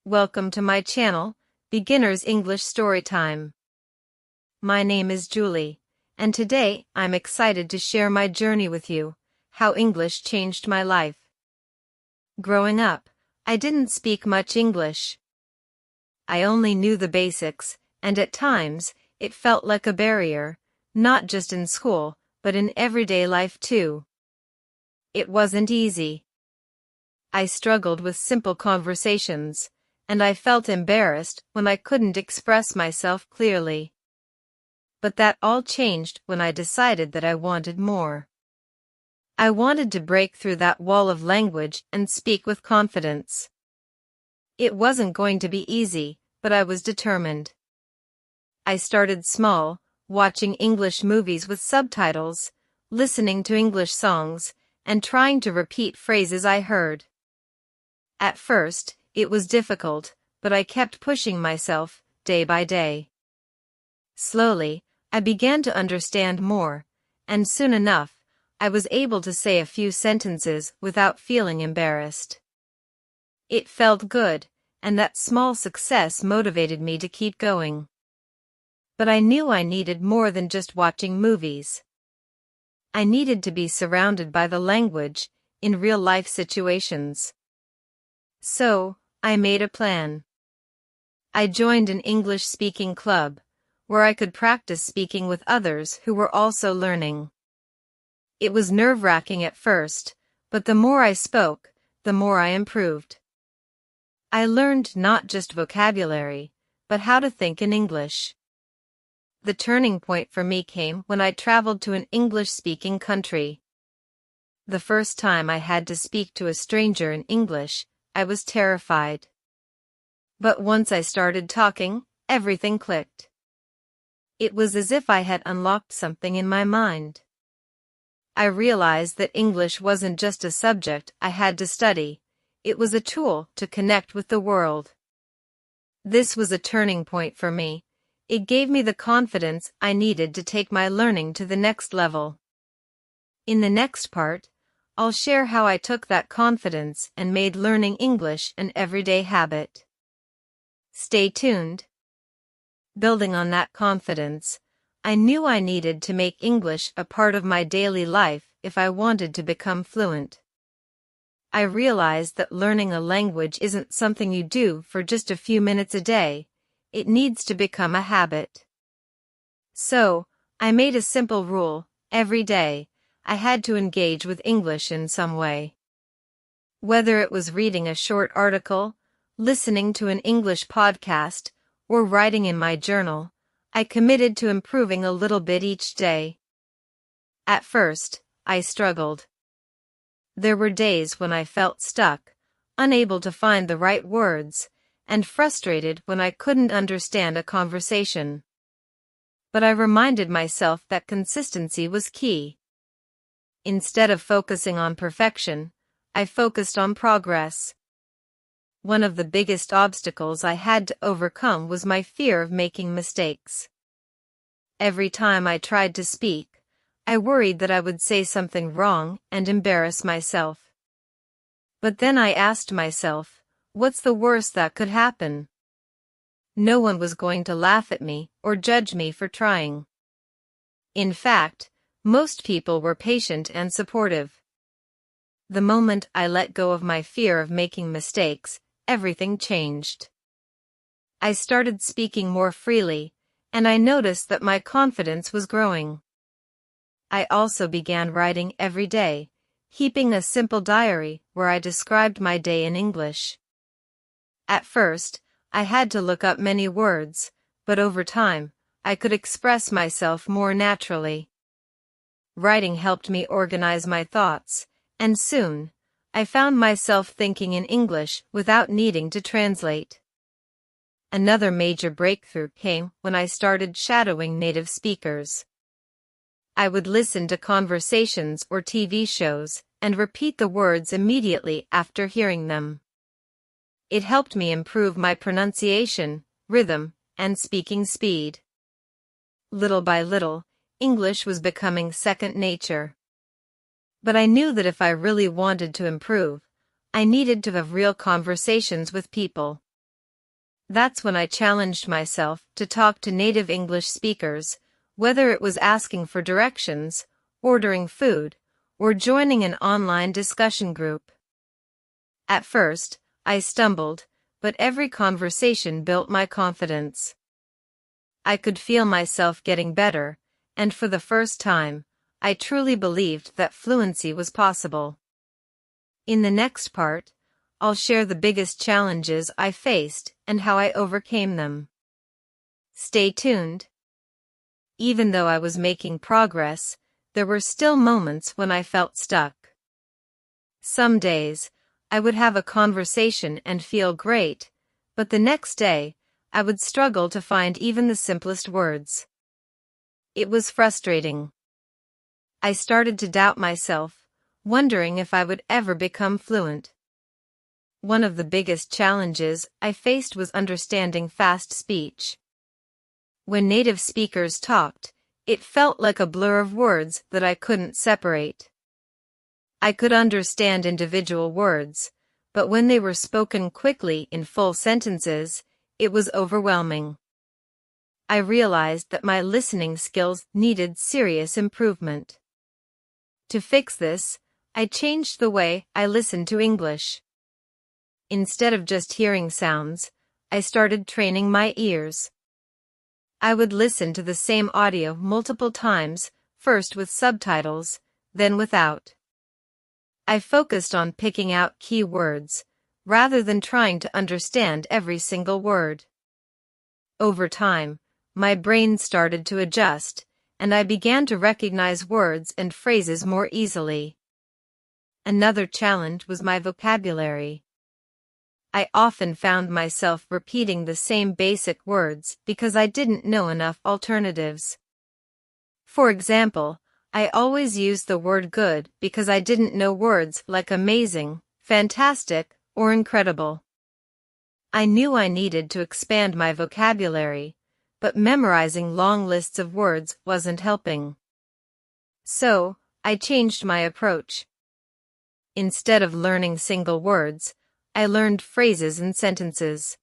Welcome to my channel, Beginner's English Storytime. My name is Julie, and today I'm excited to share my journey with you, how English changed my life. Growing up, I didn't speak much English. I only knew the basics, and at times, it felt like a barrier, not just in school, but in everyday life too. It wasn't easy. I struggled with simple conversations, and I felt embarrassed when I couldn't express myself clearly. But that all changed when I decided that I wanted more. I wanted to break through that wall of language and speak with confidence. It wasn't going to be easy, but I was determined. I started small, watching English movies with subtitles, listening to English songs, and trying to repeat phrases I heard. At first, it was difficult, but I kept pushing myself, day by day. Slowly, I began to understand more, and soon enough, I was able to say a few sentences without feeling embarrassed. It felt good, and that small success motivated me to keep going. But I knew I needed more than just watching movies. I needed to be surrounded by the language, in real-life situations. So, I made a plan. I joined an English-speaking club, where I could practice speaking with others who were also learning. It was nerve-wracking at first, but the more I spoke, the more I improved. I learned not just vocabulary, but how to think in English. The turning point for me came when I traveled to an English-speaking country. The first time I had to speak to a stranger in English, I was terrified. But once I started talking, everything clicked. It was as if I had unlocked something in my mind. I realized that English wasn't just a subject I had to study, it was a tool to connect with the world. This was a turning point for me. It gave me the confidence I needed to take my learning to the next level. In the next part, I'll share how I took that confidence and made learning English an everyday habit. Stay tuned. Building on that confidence, I knew I needed to make English a part of my daily life if I wanted to become fluent. I realized that learning a language isn't something you do for just a few minutes a day. It needs to become a habit. So, I made a simple rule: every day, I had to engage with English in some way. Whether it was reading a short article, listening to an English podcast, or writing in my journal, I committed to improving a little bit each day. At first, I struggled. There were days when I felt stuck, unable to find the right words, and frustrated when I couldn't understand a conversation. But I reminded myself that consistency was key. Instead of focusing on perfection, I focused on progress. One of the biggest obstacles I had to overcome was my fear of making mistakes. Every time I tried to speak, I worried that I would say something wrong and embarrass myself. But then I asked myself, what's the worst that could happen? No one was going to laugh at me or judge me for trying. In fact, most people were patient and supportive. The moment I let go of my fear of making mistakes, everything changed. I started speaking more freely, and I noticed that my confidence was growing. I also began writing every day, keeping a simple diary where I described my day in English. At first, I had to look up many words, but over time, I could express myself more naturally. Writing helped me organize my thoughts, and soon, I found myself thinking in English without needing to translate. Another major breakthrough came when I started shadowing native speakers. I would listen to conversations or TV shows and repeat the words immediately after hearing them. It helped me improve my pronunciation, rhythm, and speaking speed. Little by little, English was becoming second nature. But I knew that if I really wanted to improve, I needed to have real conversations with people. That's when I challenged myself to talk to native English speakers, whether it was asking for directions, ordering food, or joining an online discussion group. At first, I stumbled, but every conversation built my confidence. I could feel myself getting better, and for the first time, I truly believed that fluency was possible. In the next part, I'll share the biggest challenges I faced and how I overcame them. Stay tuned. Even though I was making progress, there were still moments when I felt stuck. Some days, I would have a conversation and feel great, but the next day, I would struggle to find even the simplest words. It was frustrating. I started to doubt myself, wondering if I would ever become fluent. One of the biggest challenges I faced was understanding fast speech. When native speakers talked, it felt like a blur of words that I couldn't separate. I could understand individual words, but when they were spoken quickly in full sentences, it was overwhelming. I realized that my listening skills needed serious improvement. To fix this, I changed the way I listened to English. Instead of just hearing sounds, I started training my ears. I would listen to the same audio multiple times, first with subtitles, then without. I focused on picking out key words, rather than trying to understand every single word. Over time, my brain started to adjust, and I began to recognize words and phrases more easily. Another challenge was my vocabulary. I often found myself repeating the same basic words because I didn't know enough alternatives. For example, I always used the word good because I didn't know words like amazing, fantastic, or incredible. I knew I needed to expand my vocabulary, but memorizing long lists of words wasn't helping. So, I changed my approach. Instead of learning single words, I learned phrases and sentences.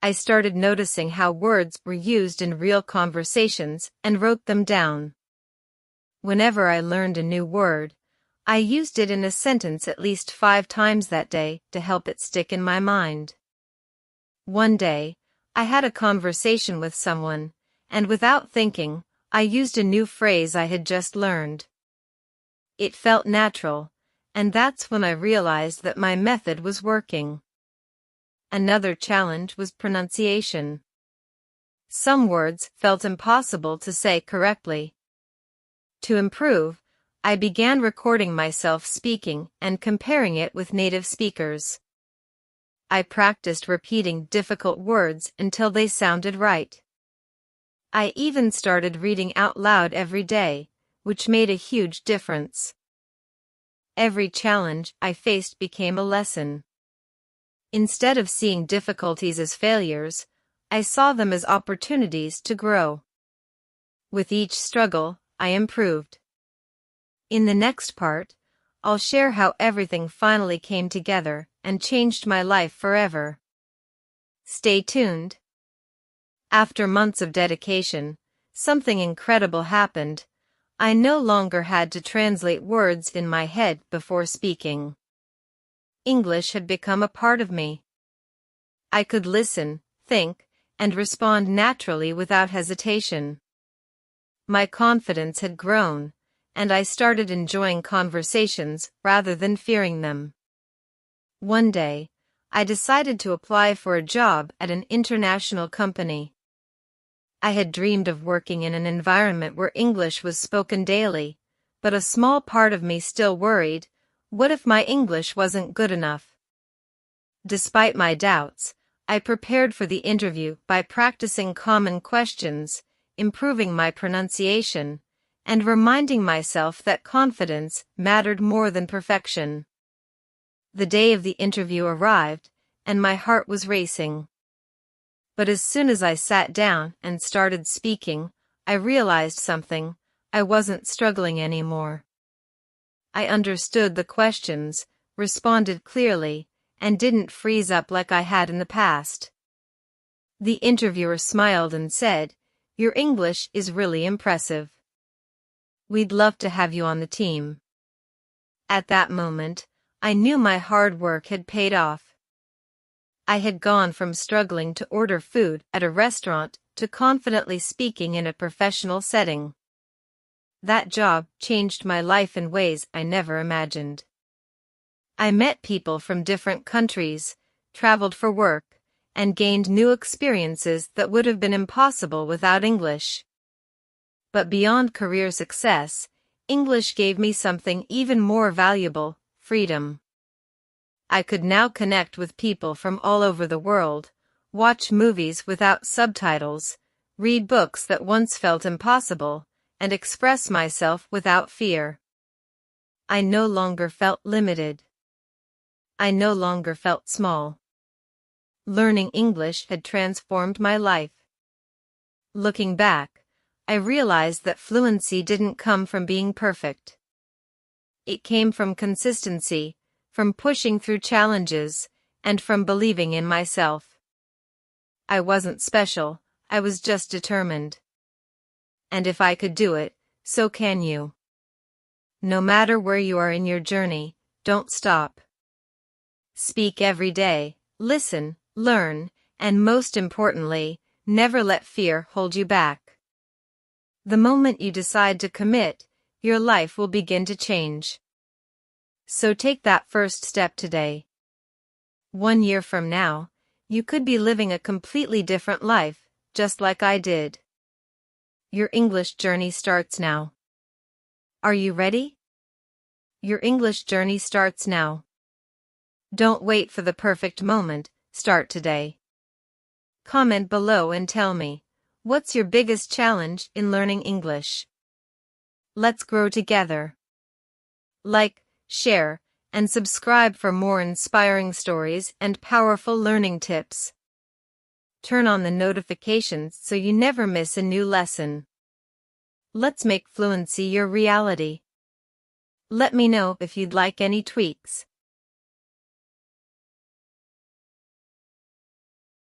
I started noticing how words were used in real conversations and wrote them down. Whenever I learned a new word, I used it in a sentence at least 5 times that day to help it stick in my mind. One day, I had a conversation with someone, and without thinking, I used a new phrase I had just learned. It felt natural, and that's when I realized that my method was working. Another challenge was pronunciation. Some words felt impossible to say correctly. To improve, I began recording myself speaking and comparing it with native speakers. I practiced repeating difficult words until they sounded right. I even started reading out loud every day, which made a huge difference. Every challenge I faced became a lesson. Instead of seeing difficulties as failures, I saw them as opportunities to grow. With each struggle, I improved. In the next part, I'll share how everything finally came together and changed my life forever. Stay tuned. After months of dedication, something incredible happened. I no longer had to translate words in my head before speaking. English had become a part of me. I could listen, think, and respond naturally without hesitation. My confidence had grown, and I started enjoying conversations rather than fearing them. One day, I decided to apply for a job at an international company. I had dreamed of working in an environment where English was spoken daily, but a small part of me still worried, what if my English wasn't good enough? Despite my doubts, I prepared for the interview by practicing common questions, improving my pronunciation, and reminding myself that confidence mattered more than perfection. The day of the interview arrived, and my heart was racing. But as soon as I sat down and started speaking, I realized something. I wasn't struggling anymore. I understood the questions, responded clearly, and didn't freeze up like I had in the past. The interviewer smiled and said, "Your English is really impressive. We'd love to have you on the team." At that moment, I knew my hard work had paid off. I had gone from struggling to order food at a restaurant to confidently speaking in a professional setting. That job changed my life in ways I never imagined. I met people from different countries, traveled for work, and gained new experiences that would have been impossible without English. But beyond career success, English gave me something even more valuable: freedom. I could now connect with people from all over the world, watch movies without subtitles, read books that once felt impossible, and express myself without fear. I no longer felt limited. I no longer felt small. Learning English had transformed my life. Looking back, I realized that fluency didn't come from being perfect. It came from consistency, from pushing through challenges, and from believing in myself. I wasn't special, I was just determined. And if I could do it, so can you. No matter where you are in your journey, don't stop. Speak every day, listen, learn, and most importantly, never let fear hold you back. The moment you decide to commit, your life will begin to change. So take that first step today. 1 year from now, you could be living a completely different life, just like I did. Your English journey starts now. Are you ready? Your English journey starts now. Don't wait for the perfect moment, start today. Comment below and tell me, what's your biggest challenge in learning English? Let's grow together. Like, share, and subscribe for more inspiring stories and powerful learning tips. Turn on the notifications so you never miss a new lesson. Let's make fluency your reality. Let me know if you'd like any tweaks.